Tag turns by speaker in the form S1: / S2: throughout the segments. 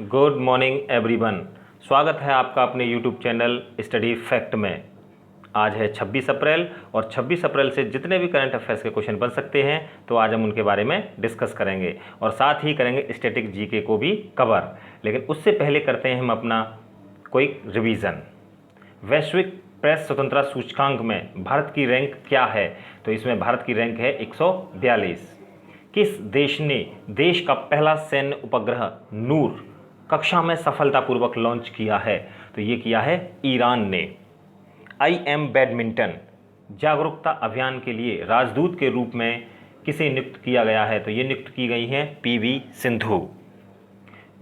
S1: Good morning everyone. स्वागत है आपका अपने यूट्यूब चैनल स्टडी फैक्ट में। आज है 26 अप्रैल और 26 अप्रैल से जितने भी करंट अफेयर्स के क्वेश्चन बन सकते हैं तो आज हम उनके बारे में डिस्कस करेंगे और साथ ही करेंगे स्टैटिक जीके को भी कवर। लेकिन उससे पहले करते हैं हम अपना क्विक रिवीजन। वैश्विक प्रेस स्वतंत्रता सूचकांक में भारत की रैंक क्या है? तो इसमें भारत की रैंक है 142। किस देश ने देश का पहला सैन्य उपग्रह नूर कक्षा में सफलतापूर्वक लॉन्च किया है? तो ये किया है ईरान ने। IM बैडमिंटन जागरूकता अभियान के लिए राजदूत के रूप में किसे नियुक्त किया गया है? तो ये नियुक्त की गई हैं PV सिंधु।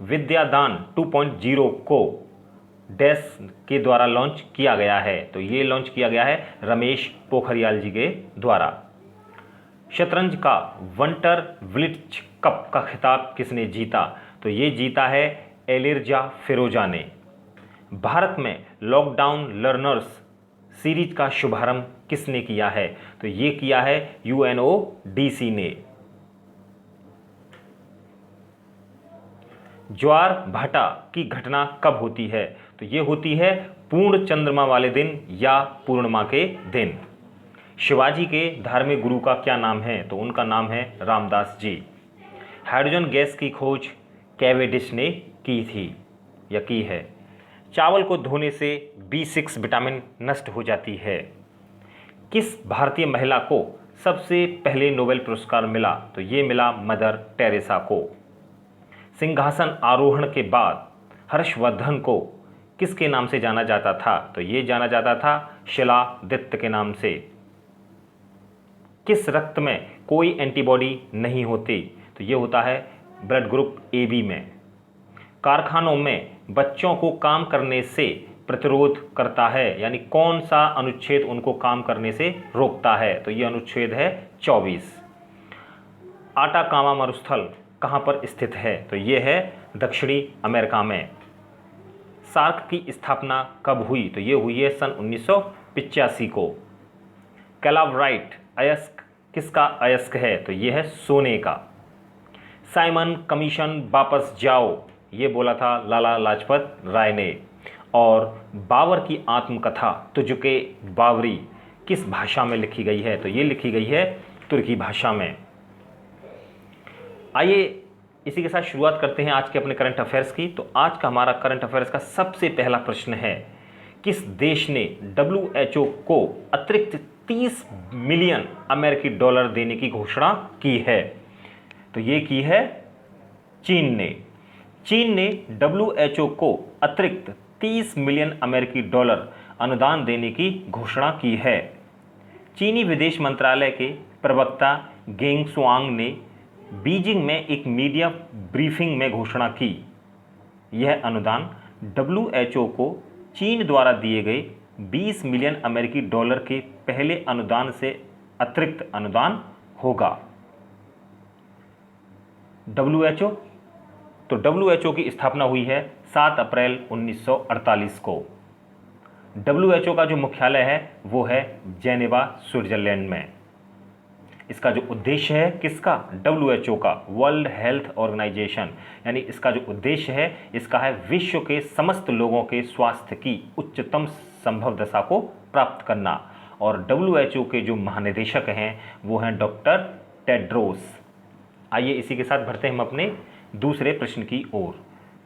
S1: विद्यादान 2.0 को डैश के द्वारा लॉन्च किया गया है? तो ये लॉन्च किया गया है रमेश पोखरियाल जी के द्वारा। शतरंज का वंटर विलिट्ज कप का खिताब किसने जीता? तो ये जीता है एलिरजा फिरोजा ने। भारत में लॉकडाउन लर्नर्स सीरीज का शुभारंभ किसने किया है? तो ये किया है UNODC ने। ज्वार भाटा की घटना कब होती है? तो ये होती है पूर्ण चंद्रमा वाले दिन या पूर्णिमा के दिन। शिवाजी के धार्मिक गुरु का क्या नाम है? तो उनका नाम है रामदास जी। हाइड्रोजन गैस की खोज कैवेंडिश ने की थी या की है। चावल को धोने से B6 विटामिन नष्ट हो जाती है। किस भारतीय महिला को सबसे पहले नोबेल पुरस्कार मिला? तो ये मिला मदर टेरेसा को। सिंहासन आरोहण के बाद हर्षवर्धन को किसके नाम से जाना जाता था? तो ये जाना जाता था शिलादित्य के नाम से। किस रक्त में कोई एंटीबॉडी नहीं होती? तो ये होता है ब्लड ग्रुप AB में। कारखानों में बच्चों को काम करने से प्रतिरोध करता है, यानी कौन सा अनुच्छेद उनको काम करने से रोकता है? तो ये अनुच्छेद है 24। आटाकामा मरुस्थल कहाँ पर स्थित है? तो ये है दक्षिणी अमेरिका में। सार्क की स्थापना कब हुई? तो ये हुई है सन 1985 को। कैलावराइट अयस्क किसका अयस्क है? तो ये है सोने का। साइमन कमीशन वापस जाओ ये बोला था लाला लाजपत राय ने। और बाबर की आत्मकथा तुझके बावरी किस भाषा में लिखी गई है? तो ये लिखी गई है तुर्की भाषा में। आइए इसी के साथ शुरुआत करते हैं आज के अपने करंट अफेयर्स की। तो आज का हमारा करंट अफेयर्स का सबसे पहला प्रश्न है, किस देश ने WHO को अतिरिक्त 30 मिलियन अमेरिकी डॉलर देने की घोषणा की है? तो ये की है चीन ने। चीन ने WHO को अतिरिक्त 30 मिलियन अमेरिकी डॉलर अनुदान देने की घोषणा की है। चीनी विदेश मंत्रालय के प्रवक्ता गेंग शुआंग ने बीजिंग में एक मीडिया ब्रीफिंग में घोषणा की। यह अनुदान WHO को चीन द्वारा दिए गए 20 मिलियन अमेरिकी डॉलर के पहले अनुदान से अतिरिक्त अनुदान होगा। WHO तो WHO की स्थापना हुई है 7 अप्रैल 1948 को। WHO का जो मुख्यालय है वो है जेनेवा स्विट्जरलैंड में। इसका जो उद्देश्य है किसका? WHO का, वर्ल्ड हेल्थ ऑर्गेनाइजेशन, यानी इसका जो उद्देश्य है इसका है विश्व के समस्त लोगों के स्वास्थ्य की उच्चतम संभव दशा को प्राप्त करना। और WHO के जो महानिदेशक हैं वो हैं डॉक्टर टेड्रोस। आइए इसी के साथ बढ़ते हैं हम अपने दूसरे प्रश्न की ओर।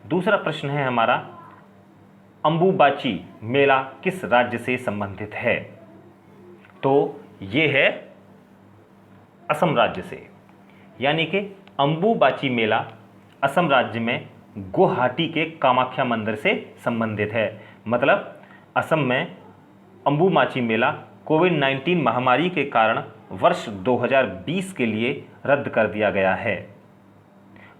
S1: दूसरा प्रश्न है हमारा, अंबुबाची मेला किस राज्य से संबंधित है? तो ये है असम राज्य से, यानी कि अंबुबाची मेला असम राज्य में गुवाहाटी के कामाख्या मंदिर से संबंधित है। मतलब असम में अंबुबाची मेला कोविड-19 महामारी के कारण वर्ष 2020 के लिए रद्द कर दिया गया है।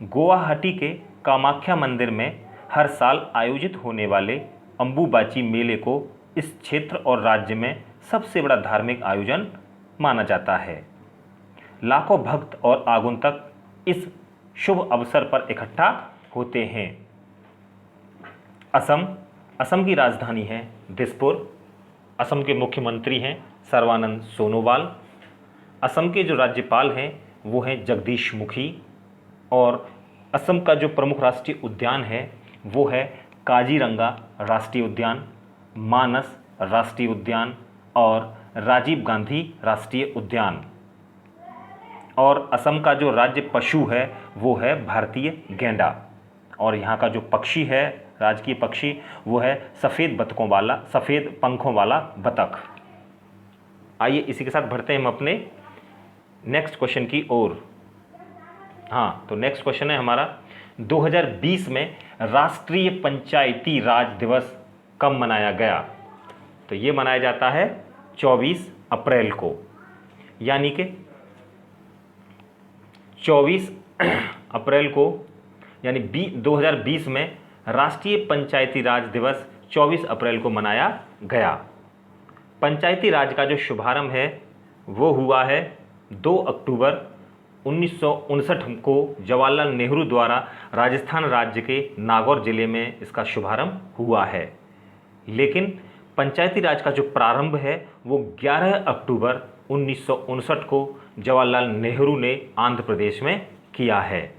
S1: गुवाहाटी के कामाख्या मंदिर में हर साल आयोजित होने वाले अंबुबाची मेले को इस क्षेत्र और राज्य में सबसे बड़ा धार्मिक आयोजन माना जाता है। लाखों भक्त और आगंतुक इस शुभ अवसर पर इकट्ठा होते हैं। असम की राजधानी है दिसपुर। असम के मुख्यमंत्री हैं सर्बानंद सोनोवाल। असम के जो राज्यपाल हैं वो हैं जगदीश मुखी। और असम का जो प्रमुख राष्ट्रीय उद्यान है वो है काजीरंगा राष्ट्रीय उद्यान, मानस राष्ट्रीय उद्यान और राजीव गांधी राष्ट्रीय उद्यान। और असम का जो राज्य पशु है वो है भारतीय गैंडा, और यहाँ का जो पक्षी है, राजकीय पक्षी, वो है सफ़ेद पंखों वाला बतख। आइए इसी के साथ बढ़ते हैं हम अपने नेक्स्ट क्वेश्चन की ओर। हाँ, तो नेक्स्ट क्वेश्चन है हमारा, 2020 में राष्ट्रीय पंचायती राज दिवस कब मनाया गया? तो ये मनाया जाता है 24 अप्रैल को, यानी कि 24 अप्रैल को, यानी 2020 में राष्ट्रीय पंचायती राज दिवस 24 अप्रैल को मनाया गया। पंचायती राज का जो शुभारंभ है वो हुआ है 2 अक्टूबर 1959 को जवाहरलाल नेहरू द्वारा राजस्थान राज्य के नागौर जिले में इसका शुभारंभ हुआ है। लेकिन पंचायती राज का जो प्रारंभ है वो 11 अक्टूबर 1959 को जवाहरलाल नेहरू ने आंध्र प्रदेश में किया है।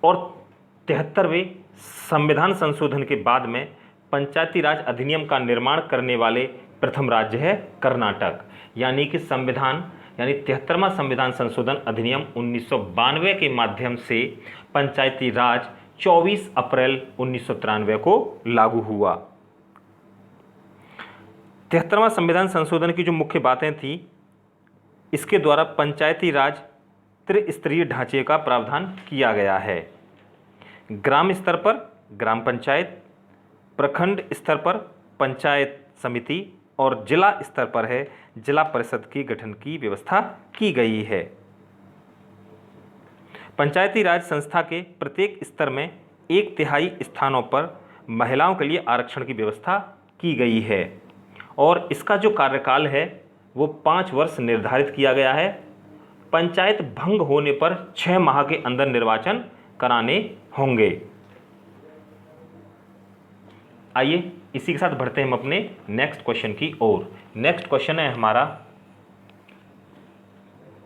S1: और 73वें संविधान संशोधन के बाद में पंचायती राज अधिनियम का निर्माण करने वाले प्रथम राज्य है कर्नाटक, यानी कि 73वां संविधान संशोधन अधिनियम 1992 के माध्यम से पंचायती राज 24 अप्रैल 1993 को लागू हुआ। 73वां संविधान संशोधन की जो मुख्य बातें थी, इसके द्वारा पंचायती राज त्रिस्तरीय ढांचे का प्रावधान किया गया है। ग्राम स्तर पर ग्राम पंचायत, प्रखंड स्तर पर पंचायत समिति और जिला स्तर पर है जिला परिषद की गठन की व्यवस्था की गई है। पंचायती राज संस्था के प्रत्येक स्तर में 1/3 स्थानों पर महिलाओं के लिए आरक्षण की व्यवस्था की गई है, और इसका जो कार्यकाल है वो 5 वर्ष निर्धारित किया गया है। पंचायत भंग होने पर 6 माह के अंदर निर्वाचन कराने होंगे। आइए इसी के साथ बढ़ते हैं हम अपने नेक्स्ट क्वेश्चन की ओर। नेक्स्ट क्वेश्चन है हमारा,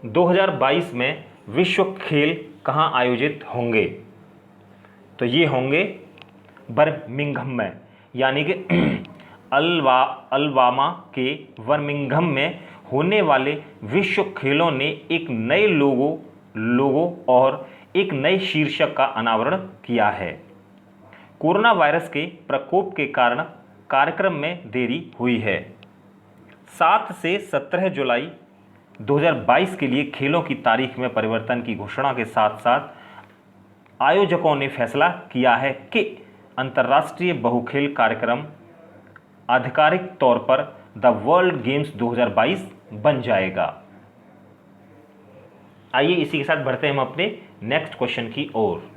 S1: 2022 में विश्व खेल कहाँ आयोजित होंगे? तो ये होंगे बर्मिंघम में, यानी कि अलबामा के बर्मिंघम में होने वाले विश्व खेलों ने एक नए लोगो और एक नए शीर्षक का अनावरण किया है। कोरोना वायरस के प्रकोप के कारण कार्यक्रम में देरी हुई है। 7 से 17 जुलाई 2022 के लिए खेलों की तारीख में परिवर्तन की घोषणा के साथ साथ आयोजकों ने फैसला किया है कि अंतर्राष्ट्रीय बहुखेल कार्यक्रम आधिकारिक तौर पर द वर्ल्ड गेम्स 2022 बन जाएगा। आइए इसी के साथ बढ़ते हैं हम अपने नेक्स्ट क्वेश्चन की ओर।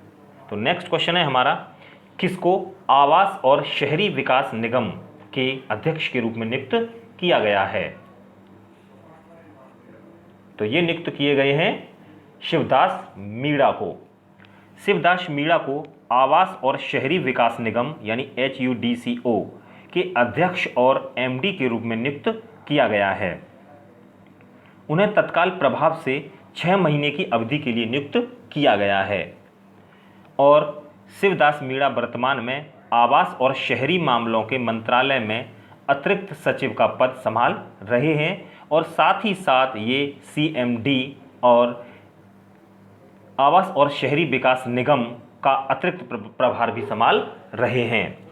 S1: तो नेक्स्ट क्वेश्चन है हमारा, किसको आवास और शहरी विकास निगम के अध्यक्ष के रूप में नियुक्त किया गया है? तो ये नियुक्त किए गए हैं शिवदास मीणा को। शिवदास मीणा को आवास और शहरी विकास निगम यानी HUDCO के अध्यक्ष और MD के रूप में नियुक्त किया गया है। उन्हें तत्काल प्रभाव से 6 महीने की अवधि के लिए नियुक्त किया गया है, और शिवदास मीणा वर्तमान में आवास और शहरी मामलों के मंत्रालय में अतिरिक्त सचिव का पद संभाल रहे हैं, और साथ ही साथ ये CMD और आवास और शहरी विकास निगम का अतिरिक्त प्रभार भी संभाल रहे हैं।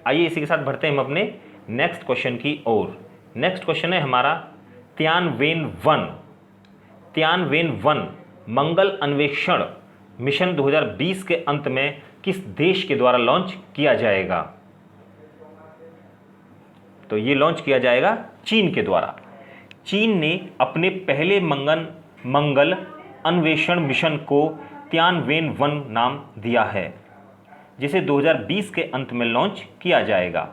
S1: आइए इसी के साथ बढ़ते हैं हम अपने नेक्स्ट क्वेश्चन की ओर। नेक्स्ट क्वेश्चन है हमारा, तियानवेन-1 मंगल अन्वेषण मिशन 2020 के अंत में किस देश के द्वारा लॉन्च किया जाएगा? तो ये लॉन्च किया जाएगा चीन के द्वारा। चीन ने अपने पहले मंगल अन्वेषण मिशन को तियानवेन-1 नाम दिया है, जिसे 2020 के अंत में लॉन्च किया जाएगा।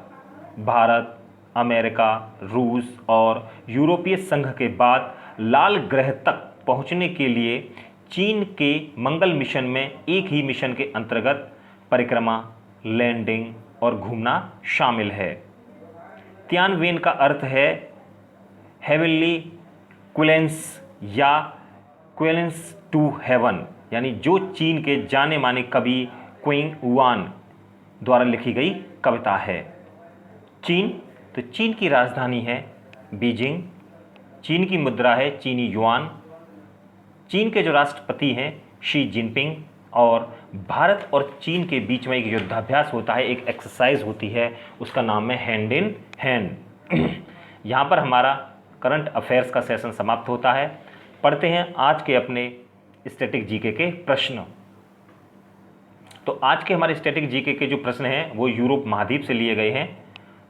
S1: भारत, अमेरिका, रूस और यूरोपीय संघ के बाद लाल ग्रह तक पहुंचने के लिए चीन के मंगल मिशन में एक ही मिशन के अंतर्गत परिक्रमा, लैंडिंग और घूमना शामिल है। तियानवेन का अर्थ है हेवनली क्विलेंस या क्विलेंस टू हेवन, यानी जो चीन के जाने माने कवि क्विंग युआन द्वारा लिखी गई कविता है। चीन, तो चीन की राजधानी है बीजिंग, चीन की मुद्रा है चीनी युआन, चीन के जो राष्ट्रपति हैं शी जिनपिंग, और भारत और चीन के बीच में एक युद्धाभ्यास होता है, एक एक्सरसाइज होती है, उसका नाम है हैंड इन हैंड। यहाँ पर हमारा करंट अफेयर्स का सेशन समाप्त होता है। पढ़ते हैं आज के अपने स्टैटिक जीके के प्रश्न। तो आज के हमारे स्टैटिक जीके के जो प्रश्न हैं वो यूरोप महाद्वीप से लिए गए हैं।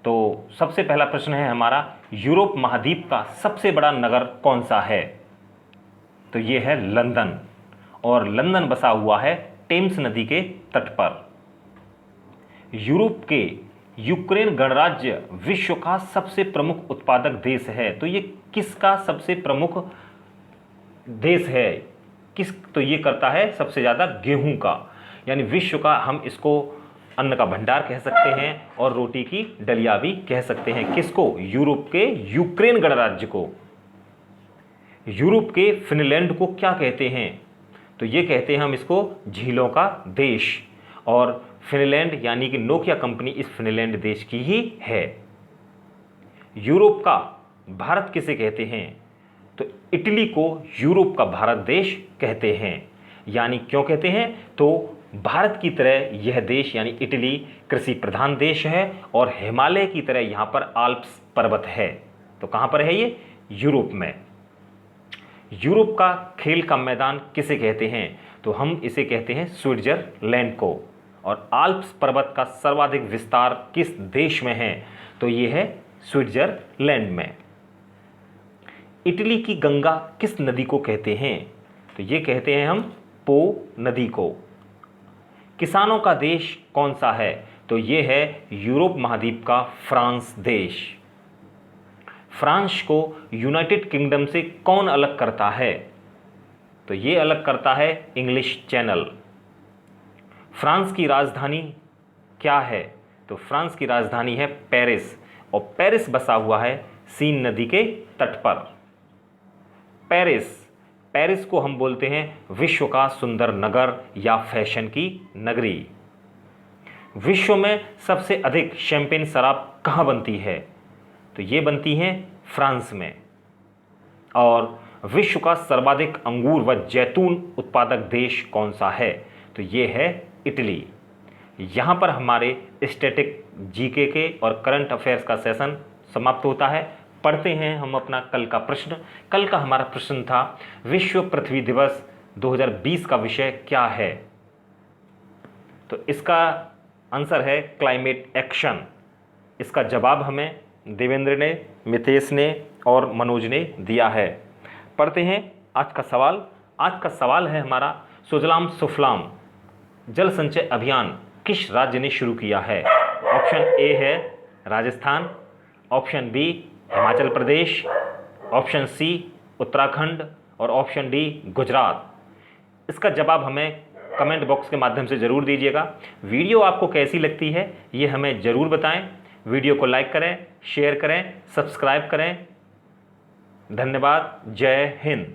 S1: तो सबसे पहला प्रश्न है हमारा, यूरोप महाद्वीप का सबसे बड़ा नगर कौन सा है? तो ये है लंदन, और लंदन बसा हुआ है टेम्स नदी के तट पर। यूरोप के यूक्रेन गणराज्य विश्व का सबसे प्रमुख उत्पादक देश है। तो ये किसका सबसे प्रमुख देश है? तो ये करता है सबसे ज़्यादा गेहूं का, यानी विश्व का हम इसको अन्न का भंडार कह सकते हैं और रोटी की डलिया भी कह सकते हैं। किसको? यूरोप के यूक्रेन गणराज्य को। यूरोप के फिनलैंड को क्या कहते हैं? तो ये कहते हैं हम इसको झीलों का देश, और फिनलैंड यानी कि नोकिया कंपनी इस फिनलैंड देश की ही है। यूरोप का भारत किसे कहते हैं? तो इटली को यूरोप का भारत देश कहते हैं। यानी क्यों कहते हैं? तो भारत की तरह यह देश यानी इटली कृषि प्रधान देश है, और हिमालय की तरह यहाँ पर आल्प्स पर्वत है। तो कहाँ पर है ये? यूरोप में। यूरोप का खेल का मैदान किसे कहते हैं? तो हम इसे कहते हैं स्विट्जरलैंड को। और आल्प्स पर्वत का सर्वाधिक विस्तार किस देश में है? तो ये है स्विट्जरलैंड में। इटली की गंगा किस नदी को कहते हैं? तो ये कहते हैं हम पो नदी को। किसानों का देश कौन सा है? तो ये है यूरोप महाद्वीप का फ्रांस देश। फ्रांस को यूनाइटेड किंगडम से कौन अलग करता है? तो ये अलग करता है इंग्लिश चैनल। फ्रांस की राजधानी क्या है? तो फ्रांस की राजधानी है पेरिस, और पेरिस बसा हुआ है सीन नदी के तट पर। पेरिस को हम बोलते हैं विश्व का सुंदर नगर या फैशन की नगरी। विश्व में सबसे अधिक शैंपेन शराब कहाँ बनती है? तो ये बनती हैं फ्रांस में। और विश्व का सर्वाधिक अंगूर व जैतून उत्पादक देश कौन सा है? तो ये है इटली। यहाँ पर हमारे स्टैटिक जीके के और करंट अफेयर्स का सेशन समाप्त होता है। पढ़ते हैं हम अपना कल का प्रश्न। कल का हमारा प्रश्न था, विश्व पृथ्वी दिवस 2020 का विषय क्या है? तो इसका आंसर है क्लाइमेट एक्शन। इसका जवाब हमें देवेंद्र ने, मितेश ने और मनोज ने दिया है। पढ़ते हैं आज का सवाल। आज का सवाल है हमारा, सुजलाम सुफलाम जल संचय अभियान किस राज्य ने शुरू किया है? ऑप्शन ए है Rajasthan, option B Himachal Pradesh, option C Uttarakhand और ऑप्शन डी गुजरात। इसका जवाब हमें कमेंट बॉक्स के माध्यम से ज़रूर दीजिएगा। वीडियो आपको कैसी लगती है ये हमें ज़रूर बताएं। वीडियो को लाइक करें, शेयर करें, सब्सक्राइब करें। धन्यवाद। जय हिंद।